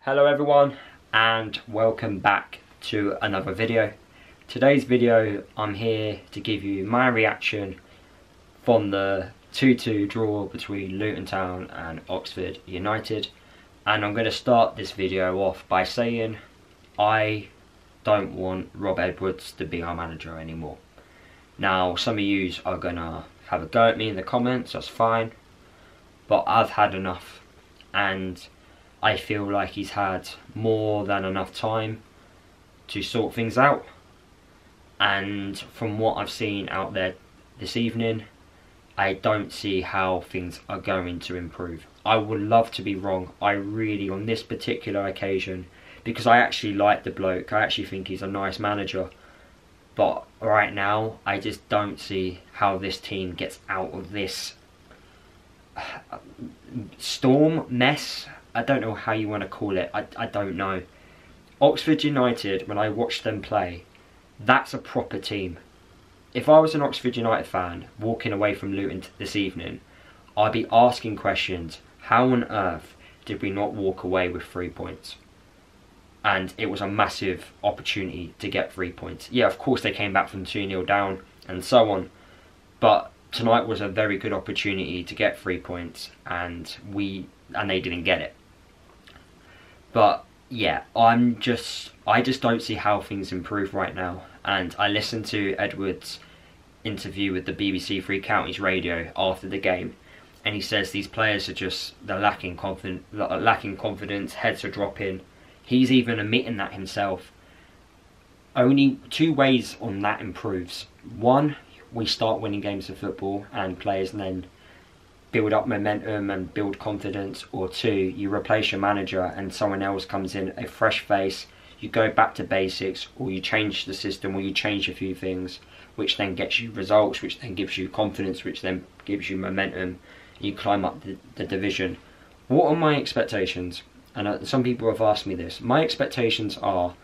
Hello everyone and welcome back to another video. Today's video I'm here to give you my reaction from the 2-2 draw between Luton Town and Oxford United, and I'm going to start this video off by saying I don't want Rob Edwards to be our manager anymore. Now some of you are going to have a go at me in the comments, that's fine, but I've had enough and I feel like he's had more than enough time to sort things out, and from what I've seen out there this evening, I don't see how things are going to improve. I would love to be wrong, I really, on this particular occasion, because I actually like the bloke, I actually think he's a nice manager, but right now I just don't see how this team gets out of this storm, mess. I don't know how you want to call it, I don't know. Oxford United, when I watched them play, that's a proper team. If I was an Oxford United fan walking away from Luton this evening, I'd be asking questions. How on earth did we not walk away with 3 points? And it was a massive opportunity to get 3 points. Yeah, of course they came back from 2-0 down and so on, but tonight was a very good opportunity to get 3 points, and they didn't get it. But yeah, I just don't see how things improve right now. And I listened to Edwards' interview with the BBC Three Counties radio after the game, and he says these players are they're lacking confidence, heads are dropping. He's even admitting that himself. Only two ways on that improves. One, we start winning games of football and players then build up momentum and build confidence, or two, you replace your manager and someone else comes in, a fresh face, you go back to basics, or you change the system, or you change a few things, which then gets you results, which then gives you confidence, which then gives you momentum, you climb up the division. What are my expectations? And some people have asked me this. My expectations are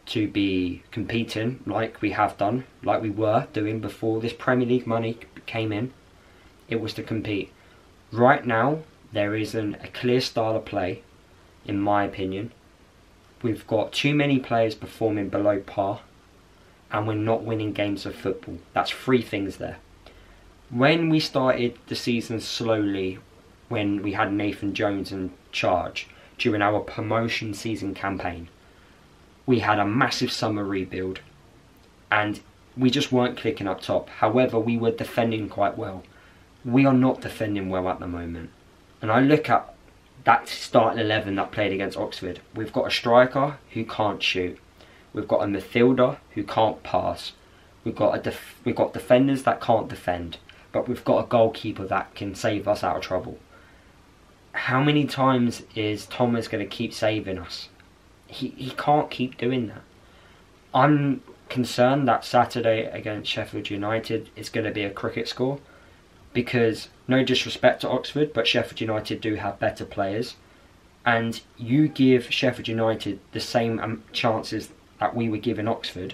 to be competing like we have done, like we were doing before this Premier League money came in. It was to compete. Right now, there isn't a clear style of play, in my opinion. We've got too many players performing below par, and we're not winning games of football. That's three things there. When we started the season slowly, when we had Nathan Jones in charge, during our promotion season campaign, we had a massive summer rebuild, and we just weren't clicking up top. However, we were defending quite well. We are not defending well at the moment. And I look at that starting 11 that played against Oxford. We've got a striker who can't shoot. We've got a midfielder who can't pass. We've got defenders that can't defend. But we've got a goalkeeper that can save us out of trouble. How many times is Thomas going to keep saving us? He can't keep doing that. I'm concerned that Saturday against Sheffield United is going to be a cricket score, because no disrespect to Oxford, but Sheffield United do have better players, and you give Sheffield United the same chances that we were giving Oxford,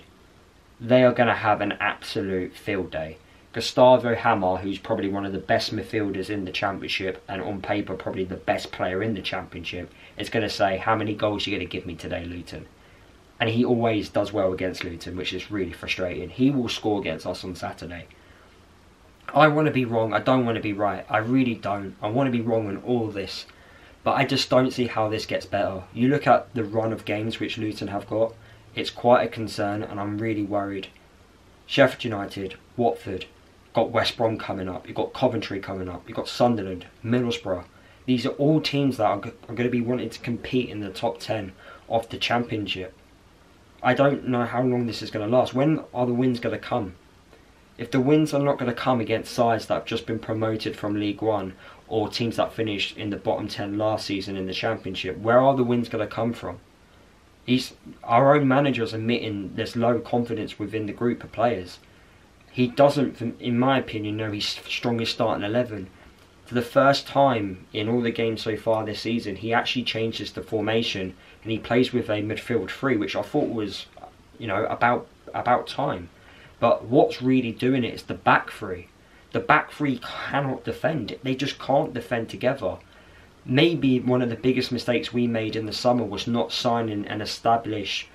they are going to have an absolute field day. Gustavo Hammer, who's probably one of the best midfielders in the Championship, and on paper probably the best player in the Championship, is going to say, how many goals are you going to give me today, Luton? And he always does well against Luton, which is really frustrating. He will score against us on Saturday. I want to be wrong, I don't want to be right. I really don't. I want to be wrong on all this. But I just don't see how this gets better. You look at the run of games which Luton have got, it's quite a concern, and I'm really worried. Sheffield United, Watford, got West Brom coming up, you've got Coventry coming up, you've got Sunderland, Middlesbrough. These are all teams that are going to be wanting to compete in the top 10 of the Championship. I don't know how long this is going to last. When are the wins going to come? If the wins are not going to come against sides that have just been promoted from League One, or teams that finished in the bottom 10 last season in the Championship, where are the wins going to come from? Our own manager's admitting there's low confidence within the group of players. He doesn't, in my opinion, know his strongest starting 11. For the first time in all the games so far this season, he actually changes the formation and he plays with a midfield three, which I thought was, about time. But what's really doing it is the back three. The back three cannot defend. They just can't defend together. maybe one of the biggest mistakes we made in the summer was not signing an established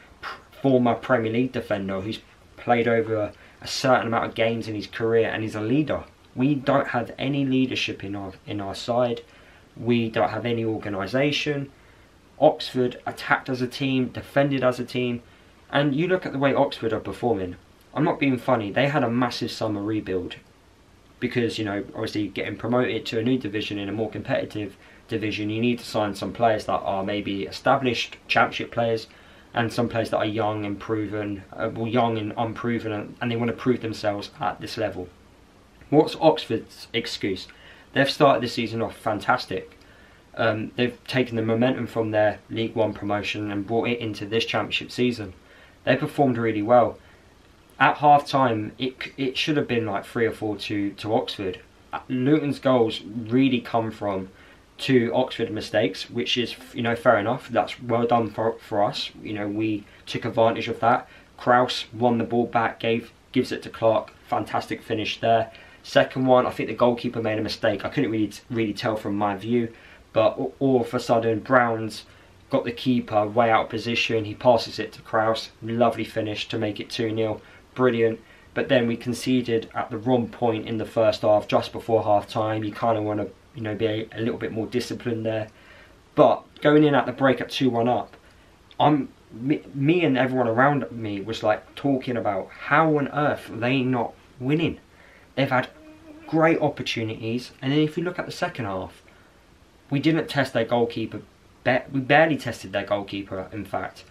former Premier League defender who's played over a certain amount of games in his career and is a leader. We don't have any leadership in our side. We don't have any organisation. Oxford attacked as a team, defended as a team, and you look at the way Oxford are performing. I'm not being funny, they had a massive summer rebuild because, you know, obviously getting promoted to a new division in a more competitive division, you need to sign some players that are maybe established championship players and some players that are young and proven, young and unproven, and they want to prove themselves at this level. What's Oxford's excuse? They've started the season off fantastic. They've taken the momentum from their League One promotion and brought it into this championship season. They performed really well. At half time, it should have been like 3 or 4 to Oxford. Luton's goals really come from 2 Oxford mistakes, which is, you know, fair enough. That's well done for us. You know, we took advantage of that. Kraus won the ball back, gives it to Clark. Fantastic finish there. Second one, I think the goalkeeper made a mistake. I couldn't really tell from my view, but all of a sudden Brown's got the keeper way out of position. He passes it to Kraus. Lovely finish to make it 2-0. Brilliant. But then we conceded at the wrong point in the first half, just before half time. You kind of want to, you know, be a little bit more disciplined there. But going in at the break at 2-1 up, me and everyone around me was like talking about how on earth are they not winning. They've had great opportunities, and then if you look at the second half, we didn't test their goalkeeper. We barely tested their goalkeeper, in fact.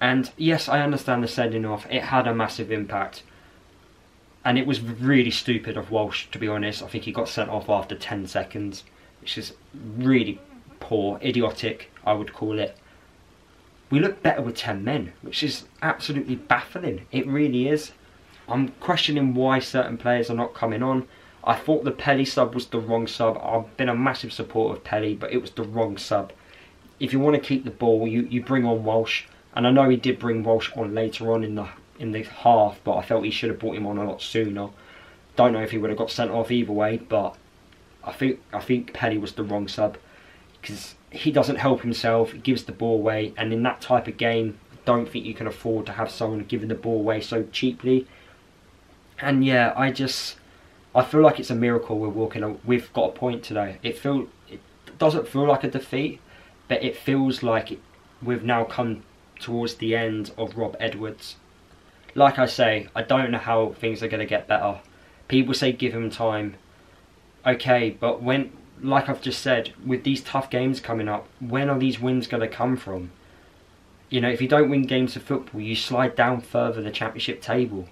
And yes, I understand the sending off. It had a massive impact. And it was really stupid of Walsh, to be honest. I think he got sent off after 10 seconds, which is really poor, idiotic, I would call it. We look better with 10 men, which is absolutely baffling. It really is. I'm questioning why certain players are not coming on. I thought the Pelly sub was the wrong sub. I've been a massive supporter of Pelly, but it was the wrong sub. If you want to keep the ball, you bring on Walsh. And I know he did bring Walsh on later on in the half, but I felt he should have brought him on a lot sooner. Don't know if he would have got sent off either way, but I think Pelly was the wrong sub because he doesn't help himself. He gives the ball away, and in that type of game, I don't think you can afford to have someone giving the ball away so cheaply. And yeah, I feel like it's a miracle we've got a point today. It doesn't feel like a defeat, but it feels like we've now come towards the end of Rob Edwards. Like I say, I don't know how things are going to get better. People say give him time. Okay, but when, like I've just said, with these tough games coming up, when are these wins going to come from? You know, if you don't win games of football, you slide down further the championship table.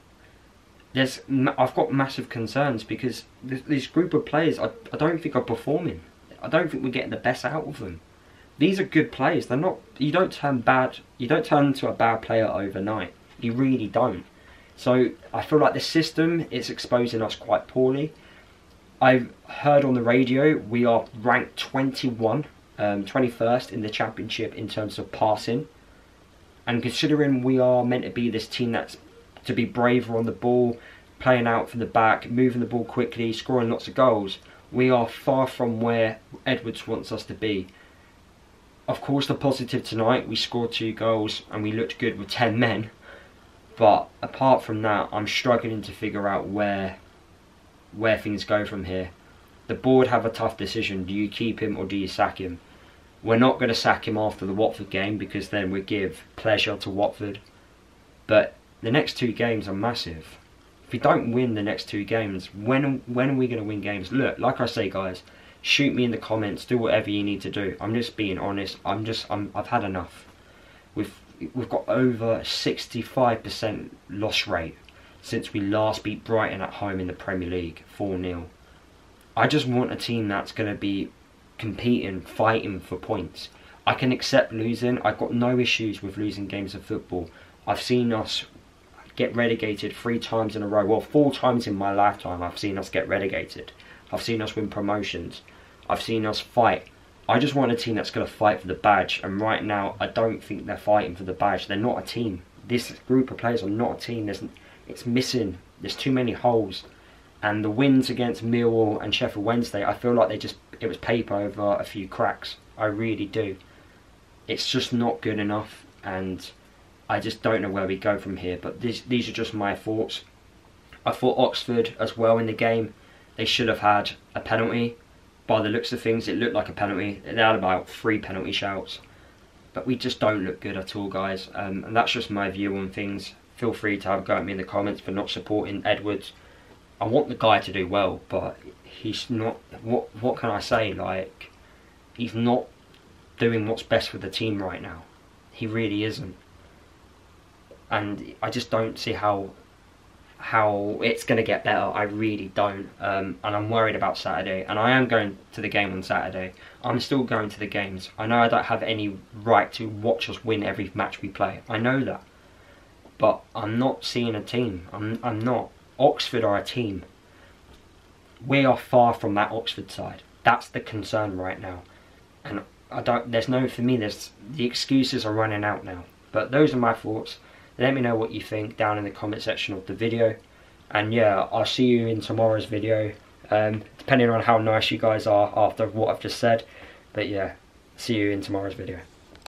I've got massive concerns because this group of players, I don't think are performing. I don't think we're getting the best out of them. These are good players. They're not. You don't turn into a bad player overnight. You really don't. So I feel like the system is exposing us quite poorly. I've heard on the radio we are ranked 21st in the championship in terms of passing. And considering we are meant to be this team that's to be braver on the ball, playing out from the back, moving the ball quickly, scoring lots of goals, we are far from where Edwards wants us to be. Of course, the positive tonight, we scored 2 goals and we looked good with 10 men. But apart from that, I'm struggling to figure out where things go from here. The board have a tough decision. Do you keep him or do you sack him? We're not going to sack him after the Watford game because then we give pleasure to Watford. But the next 2 games are massive. If we don't win the next 2 games, when are we going to win games? Look, like I say, guys, shoot me in the comments, do whatever you need to do. I'm just being honest. I've had enough. We've got over 65% loss rate since we last beat Brighton at home in the Premier League, 4-0. I just want a team that's going to be competing, fighting for points. I can accept losing. I've got no issues with losing games of football. I've seen us get relegated 3 times in a row. Well, 4 times in my lifetime I've seen us get relegated. I've seen us win promotions. I've seen us fight. I just want a team that's going to fight for the badge. And right now, I don't think they're fighting for the badge. They're not a team. This group of players are not a team. It's missing. There's too many holes. And the wins against Millwall and Sheffield Wednesday, I feel like it was paper over a few cracks. I really do. It's just not good enough, and I just don't know where we go from here. But these are just my thoughts. I thought Oxford as well in the game, they should have had a penalty. By the looks of things, it looked like a penalty. They had about 3 penalty shouts. But we just don't look good at all, guys. And that's just my view on things. Feel free to have a go at me in the comments for not supporting Edwards. I want the guy to do well, but he's not. What can I say? Like, he's not doing what's best for the team right now. He really isn't. And I just don't see how it's going to get better. I really don't. And I'm worried about Saturday. And I am going to the game on Saturday. I'm still going to the games. I know I don't have any right to watch us win every match we play. I know that. But I'm not seeing a team. I'm not. Oxford are a team. We are far from that Oxford side. That's the concern right now. And for me, the excuses are running out now. But those are my thoughts. Let me know what you think down in the comment section of the video. And yeah, I'll see you in tomorrow's video. Depending on how nice you guys are after what I've just said. But yeah, see you in tomorrow's video.